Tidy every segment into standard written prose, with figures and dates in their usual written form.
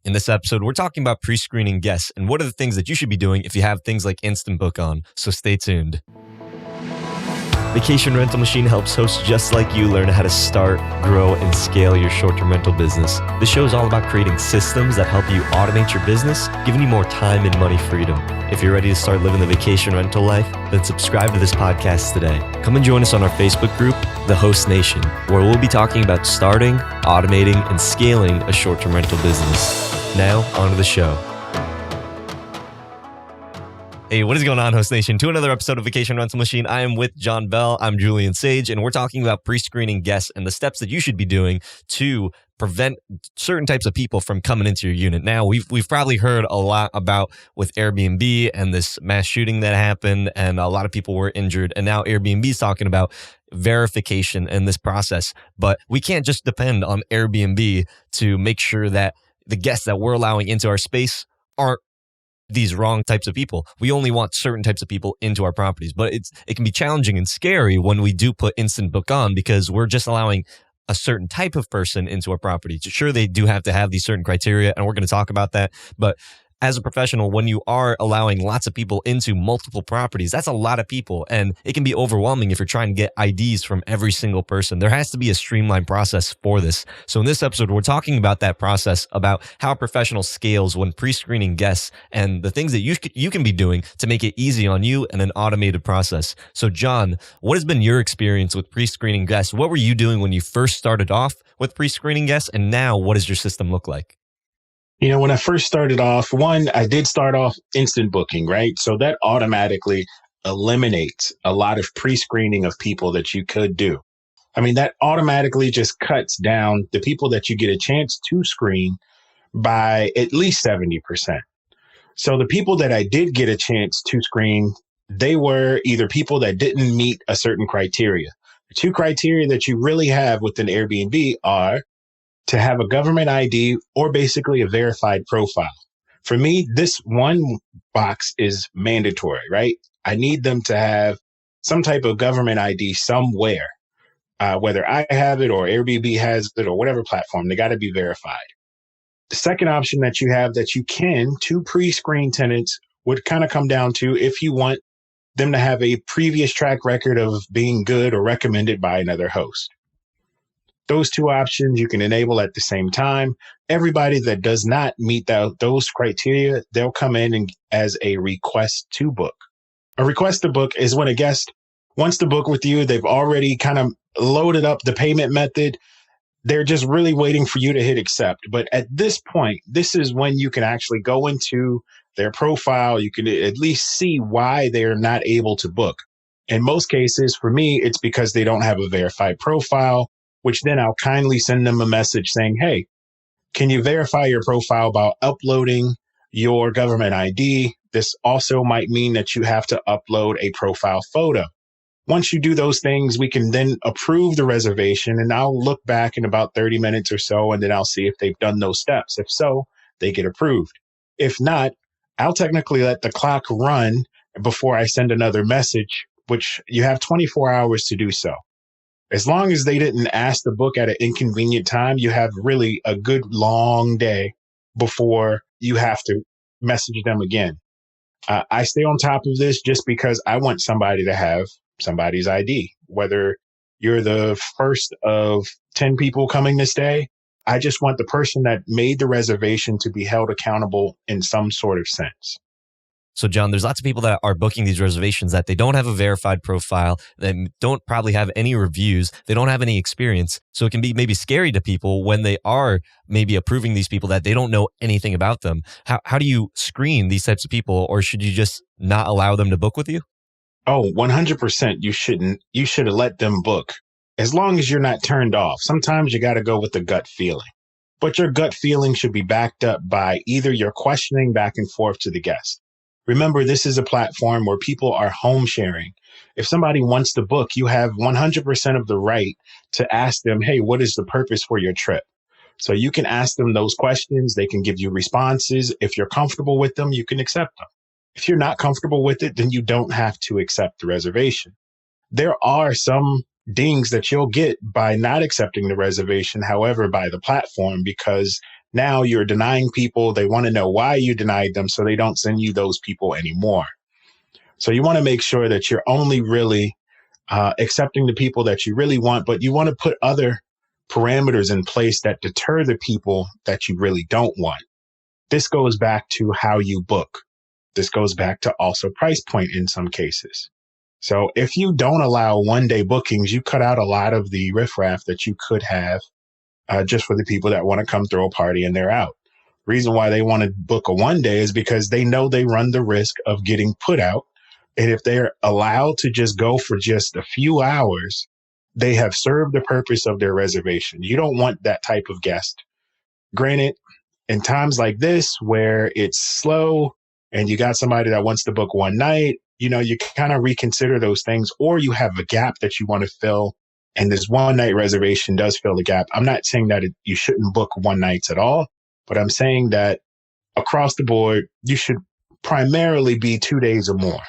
In this episode, we're talking about pre-screening guests and what are the things that you should be doing if you have things like Instant Book on. So stay tuned. Vacation Rental Machine helps hosts just like you learn how to start, grow, and scale your short-term rental business. This show is all about creating systems that help you automate your business, giving you more time and money freedom. If you're ready to start living the vacation rental life, then subscribe to this podcast today. Come and join us on our Facebook group, The Host Nation, where we'll be talking about starting, automating, and scaling a short-term rental business. Now, on to the show. Hey, what is going on, Host Nation? To another episode of Vacation Rental Machine. I am with John Bell. I'm Julian Sage, and we're talking about pre-screening guests and the steps that you should be doing to prevent certain types of people from coming into your unit. Now, we've probably heard a lot about with Airbnb and this mass shooting that happened, and a lot of people were injured. And now Airbnb is talking about verification in this process. But we can't just depend on Airbnb to make sure that the guests that we're allowing into our space aren't these wrong types of people. We only want certain types of people into our properties, but it can be challenging and scary when we do put Instant Book on because we're just allowing a certain type of person into our property. Sure, they do have to have these certain criteria, and we're going to talk about that, but as a professional, when you are allowing lots of people into multiple properties, that's a lot of people, and it can be overwhelming if you're trying to get IDs from every single person. There has to be a streamlined process for this. So in this episode, we're talking about that process, about how a professional scales when pre-screening guests and the things that you can be doing to make it easy on you and an automated process. So John, what has been your experience with pre-screening guests? What were you doing when you first started off with pre-screening guests, and now what does your system look like? You know, when I first started off, I did start off instant booking, right? So that automatically eliminates a lot of pre-screening of people that you could do. I mean, that automatically just cuts down the people that you get a chance to screen by at least 70%. So the people that I did get a chance to screen, they were either people that didn't meet a certain criteria. The two criteria that you really have within Airbnb are to have a government ID or basically a verified profile. For me, this one box is mandatory, right? I need them to have some type of government ID somewhere, whether I have it or Airbnb has it or whatever platform, they got to be verified. The second option that you have that you can to pre-screen tenants would kind of come down to if you want them to have a previous track record of being good or recommended by another host. Those two options you can enable at the same time. Everybody that does not meet those criteria, they'll come in as a request to book. A request to book is when a guest wants to book with you. They've already kind of loaded up the payment method. They're just really waiting for you to hit accept. But at this point, this is when you can actually go into their profile. You can at least see why they're not able to book. In most cases, for me, it's because they don't have a verified profile, which then I'll kindly send them a message saying, hey, can you verify your profile by uploading your government ID? This also might mean that you have to upload a profile photo. Once you do those things, we can then approve the reservation, and I'll look back in about 30 minutes or so, and then I'll see if they've done those steps. If so, they get approved. If not, I'll technically let the clock run before I send another message, which you have 24 hours to do so. As long as they didn't ask to book at an inconvenient time, you have really a good long day before you have to message them again. I stay on top of this just because I want somebody to have somebody's ID. Whether you're the first of 10 people coming to stay, I just want the person that made the reservation to be held accountable in some sort of sense. So John, there's lots of people that are booking these reservations that they don't have a verified profile, they don't probably have any reviews, they don't have any experience. So it can be maybe scary to people when they are maybe approving these people that they don't know anything about them. How do you screen these types of people, or should you just not allow them to book with you? Oh, 100% you shouldn't. You should have let them book. As long as you're not turned off. Sometimes you got to go with the gut feeling. But your gut feeling should be backed up by either your questioning back and forth to the guest. Remember, this is a platform where people are home sharing. If somebody wants to book, you have 100% of the right to ask them, hey, what is the purpose for your trip? So you can ask them those questions. They can give you responses. If you're comfortable with them, you can accept them. If you're not comfortable with it, then you don't have to accept the reservation. There are some dings that you'll get by not accepting the reservation, however, by the platform, because Now you're denying people. They want to know why you denied them, so they don't send you those people anymore. So you want to make sure that you're only really accepting the people that you really want, but you want to put other parameters in place that deter the people that you really don't want. This goes back to how you book. This goes back to also price point in some cases. So if you don't allow 1-day bookings, you cut out a lot of the riffraff that you could have just for the people that want to come throw a party and they're out. Reason why they want to book a 1-day is because they know they run the risk of getting put out. And if they're allowed to just go for just a few hours, they have served the purpose of their reservation. You don't want that type of guest. Granted, in times like this where it's slow and you got somebody that wants to book one night, you kind of reconsider those things, or you have a gap that you want to fill. And this 1-night reservation does fill the gap. I'm not saying that you shouldn't book 1 nights at all, but I'm saying that across the board, you should primarily be 2 days or more.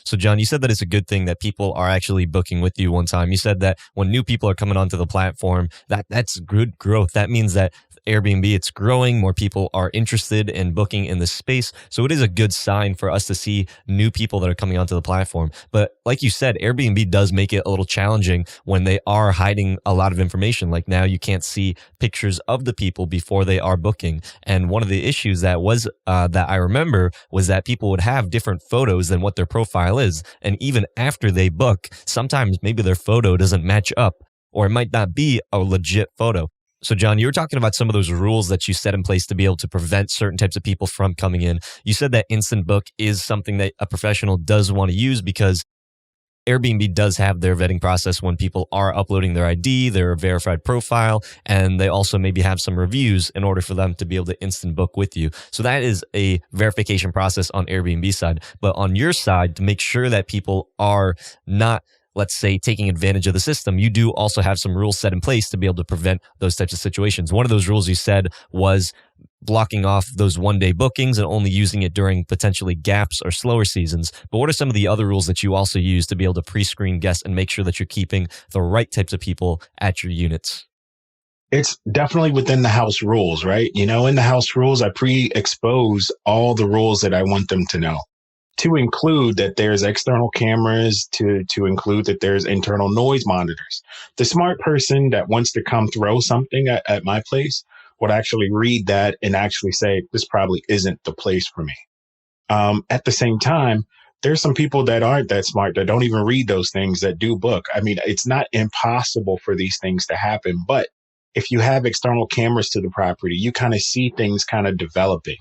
So, John, you said that it's a good thing that people are actually booking with you one time. You said that when new people are coming onto the platform, that's good growth. That means that Airbnb, it's growing. More people are interested in booking in this space. So it is a good sign for us to see new people that are coming onto the platform. But like you said, Airbnb does make it a little challenging when they are hiding a lot of information. Like now you can't see pictures of the people before they are booking. And one of the issues that was that I remember was that people would have different photos than what their profile is. And even after they book, sometimes maybe their photo doesn't match up, or it might not be a legit photo. So, John, you were talking about some of those rules that you set in place to be able to prevent certain types of people from coming in. You said that instant book is something that a professional does want to use because Airbnb does have their vetting process when people are uploading their ID, their verified profile, and they also maybe have some reviews in order for them to be able to instant book with you. So that is a verification process on Airbnb side. But on your side, to make sure that people are not, let's say, taking advantage of the system, you do also have some rules set in place to be able to prevent those types of situations. One of those rules you said was blocking off those 1-day bookings and only using it during potentially gaps or slower seasons. But what are some of the other rules that you also use to be able to pre-screen guests and make sure that you're keeping the right types of people at your units? It's definitely within the house rules, right? In the house rules, I pre-expose all the rules that I want them to know, to include that there's external cameras, to include that there's internal noise monitors. The smart person that wants to come throw something at my place would actually read that and actually say, this probably isn't the place for me. At the same time, there's some people that aren't that smart, that don't even read those things, that do book. I mean, it's not impossible for these things to happen, but if you have external cameras to the property, you kind of see things kind of developing.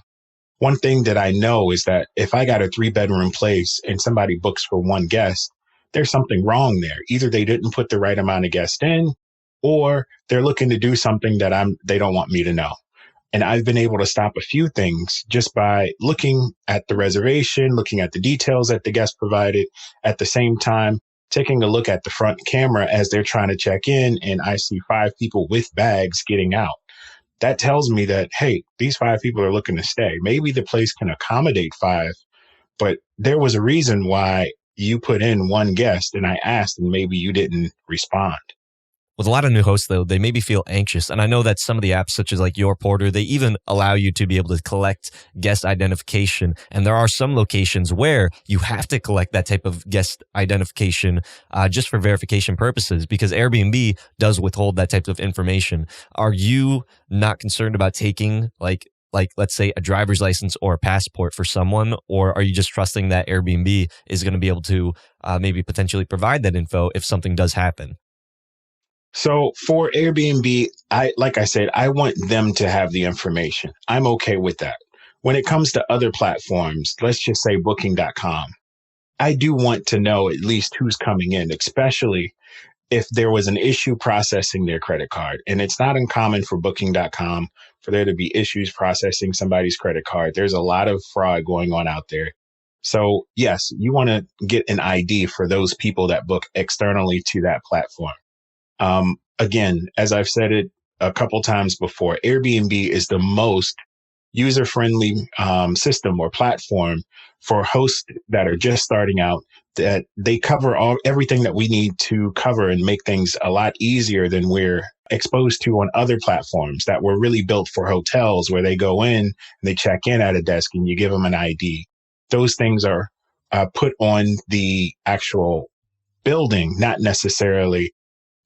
One thing that I know is that if I got a 3-bedroom place and somebody books for 1 guest, there's something wrong there. Either they didn't put the right amount of guests in, or they're looking to do something that they don't want me to know. And I've been able to stop a few things just by looking at the reservation, looking at the details that the guest provided, at the same time, taking a look at the front camera as they're trying to check in, and I see 5 people with bags getting out. That tells me that, hey, these 5 people are looking to stay. Maybe the place can accommodate 5, but there was a reason why you put in 1 guest and I asked and maybe you didn't respond. With a lot of new hosts, though, they maybe feel anxious. And I know that some of the apps, such as like Your Porter, they even allow you to be able to collect guest identification. And there are some locations where you have to collect that type of guest identification just for verification purposes, because Airbnb does withhold that type of information. Are you not concerned about taking like let's say a driver's license or a passport for someone, or are you just trusting that Airbnb is going to be able to maybe potentially provide that info if something does happen? So for Airbnb, like I said, I want them to have the information. I'm okay with that. When it comes to other platforms, let's just say booking.com, I do want to know at least who's coming in, especially if there was an issue processing their credit card. And it's not uncommon for booking.com for there to be issues processing somebody's credit card. There's a lot of fraud going on out there. So yes, you want to get an ID for those people that book externally to that platform. Again, as I've said it a couple times before, Airbnb is the most user-friendly system or platform for hosts that are just starting out, that they cover everything that we need to cover and make things a lot easier than we're exposed to on other platforms that were really built for hotels where they go in and they check in at a desk and you give them an ID. Those things are put on the actual building, not necessarily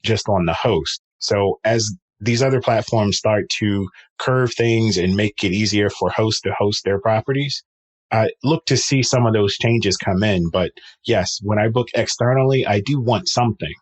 just on the host. So as these other platforms start to curve things and make it easier for hosts to host their properties, I look to see some of those changes come in. But yes, when I book externally, I do want something.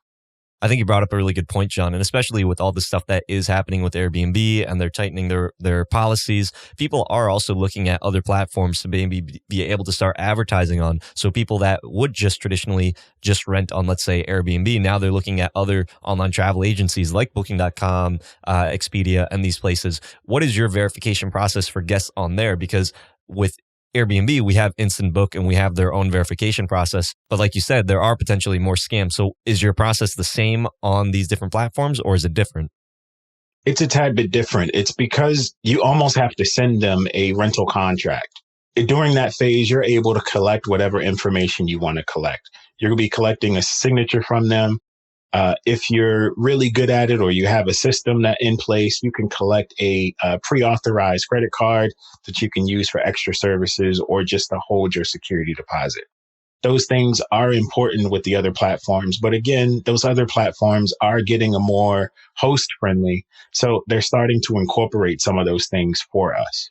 I think you brought up a really good point, John, and especially with all the stuff that is happening with Airbnb and they're tightening their policies, people are also looking at other platforms to maybe be able to start advertising on. So people that would just traditionally just rent on, let's say, Airbnb, now they're looking at other online travel agencies like Booking.com, Expedia, and these places. What is your verification process for guests on there? Because with Airbnb, we have Instant Book and we have their own verification process. But like you said, there are potentially more scams. So is your process the same on these different platforms or is it different? It's a tad bit different. It's because you almost have to send them a rental contract. During that phase, you're able to collect whatever information you want to collect. You're going to be collecting a signature from them. If you're really good at it or you have a system that in place, you can collect a pre-authorized credit card that you can use for extra services or just to hold your security deposit. Those things are important with the other platforms. But again, those other platforms are getting a more host friendly. So they're starting to incorporate some of those things for us.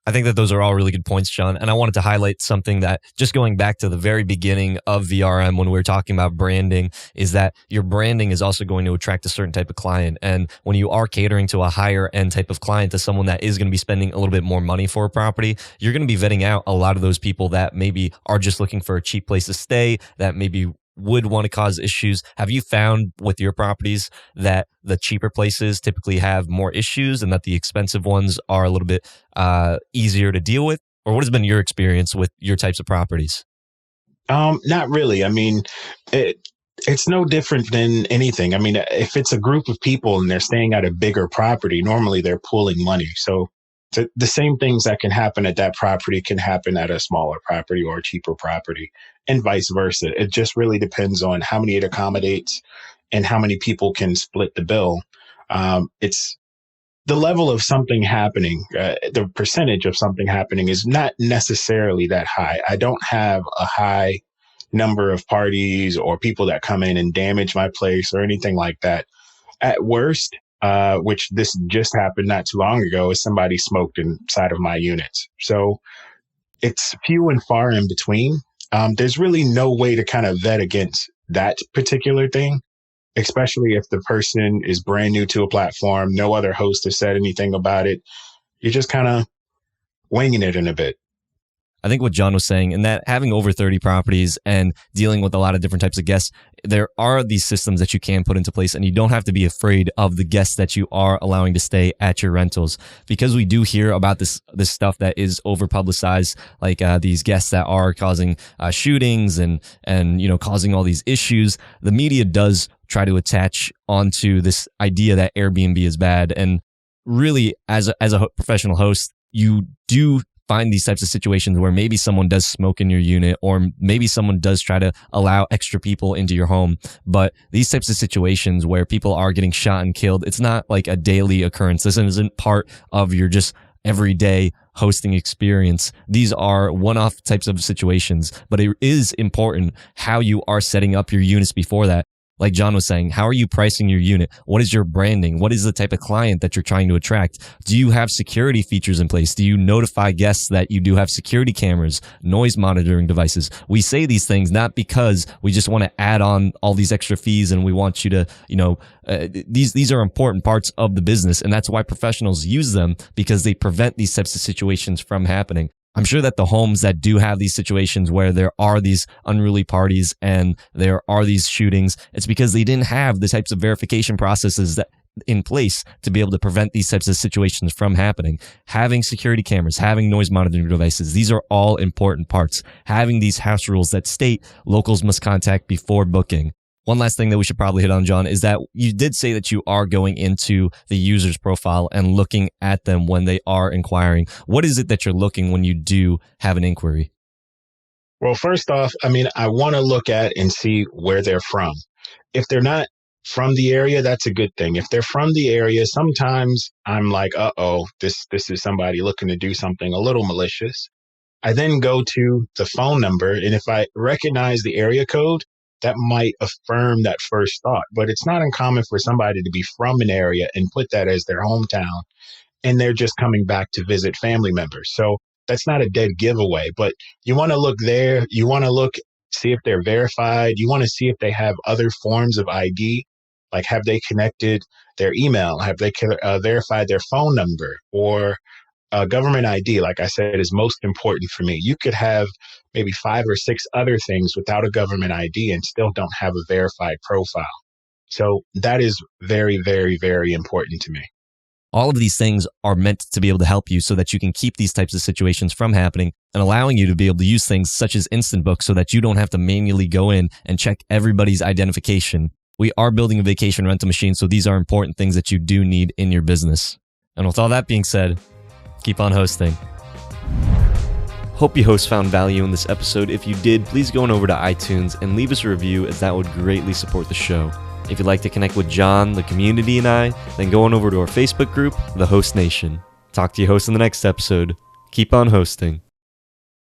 I think that those are all really good points, John. And I wanted to highlight something that just going back to the very beginning of VRM when we were talking about branding is that your branding is also going to attract a certain type of client. And when you are catering to a higher end type of client, to someone that is going to be spending a little bit more money for a property, you're going to be vetting out a lot of those people that maybe are just looking for a cheap place to stay, that maybe would want to cause issues. Have you found with your properties that the cheaper places typically have more issues and that the expensive ones are a little bit easier to deal with? Or what has been your experience with your types of properties? Not really. I mean, it's no different than anything. I mean, if it's a group of people and they're staying at a bigger property, normally they're pooling money. So the same things that can happen at that property can happen at a smaller property or a cheaper property and vice versa. It just really depends on how many it accommodates and how many people can split the bill. It's the level of something happening, the percentage of something happening is not necessarily that high. I don't have a high number of parties or people that come in and damage my place or anything like that. At worst, which this just happened not too long ago, is somebody smoked inside of my units. So it's few and far in between. There's really no way to kind of vet against that particular thing, especially if the person is brand new to a platform. No other host has said anything about it. You're just kind of winging it in a bit. I think what John was saying, and that having over 30 properties and dealing with a lot of different types of guests, there are these systems that you can put into place, and you don't have to be afraid of the guests that you are allowing to stay at your rentals. Because we do hear about this stuff that is over publicized, like these guests that are causing shootings and causing all these issues. The media does try to attach onto this idea that Airbnb is bad, and really, as a professional host, you do find these types of situations where maybe someone does smoke in your unit or maybe someone does try to allow extra people into your home. But these types of situations where people are getting shot and killed, it's not like a daily occurrence. This isn't part of your just everyday hosting experience. These are one-off types of situations, but it is important how you are setting up your units before that. Like John was saying, how are you pricing your unit? What is your branding? What is the type of client that you're trying to attract? Do you have security features in place? Do you notify guests that you do have security cameras, noise monitoring devices? We say these things not because we just want to add on all these extra fees and we want you to, these are important parts of the business. And that's why professionals use them, because they prevent these types of situations from happening. I'm sure that the homes that do have these situations where there are these unruly parties and there are these shootings, it's because they didn't have the types of verification processes that in place to be able to prevent these types of situations from happening. Having security cameras, having noise monitoring devices, these are all important parts. Having these house rules that state locals must contact before booking. One last thing that we should probably hit on, John, is that you did say that you are going into the user's profile and looking at them when they are inquiring. What is it that you're looking when you do have an inquiry? Well, first off, I want to look at and see where they're from. If they're not from the area, that's a good thing. If they're from the area, sometimes I'm like, this is somebody looking to do something a little malicious. I then go to the phone number, and if I recognize the area code, that might affirm that first thought. But it's not uncommon for somebody to be from an area and put that as their hometown, and they're just coming back to visit family members. So that's not a dead giveaway, but you want to look there. You want to look, see if they're verified. You want to see if they have other forms of ID. Like, have they connected their email? Have they verified their phone number? Or government ID, like I said, is most important for me. You could have maybe 5 or 6 other things without a government ID and still don't have a verified profile. So that is very, very, very important to me. All of these things are meant to be able to help you so that you can keep these types of situations from happening and allowing you to be able to use things such as Instant Book so that you don't have to manually go in and check everybody's identification. We are building a vacation rental machine, so these are important things that you do need in your business. And with all that being said, keep on hosting. Hope you hosts found value in this episode. If you did, please go on over to iTunes and leave us a review, as that would greatly support the show. If you'd like to connect with John, the community, and I, then go on over to our Facebook group, The Host Nation. Talk to your host in the next episode. Keep on hosting.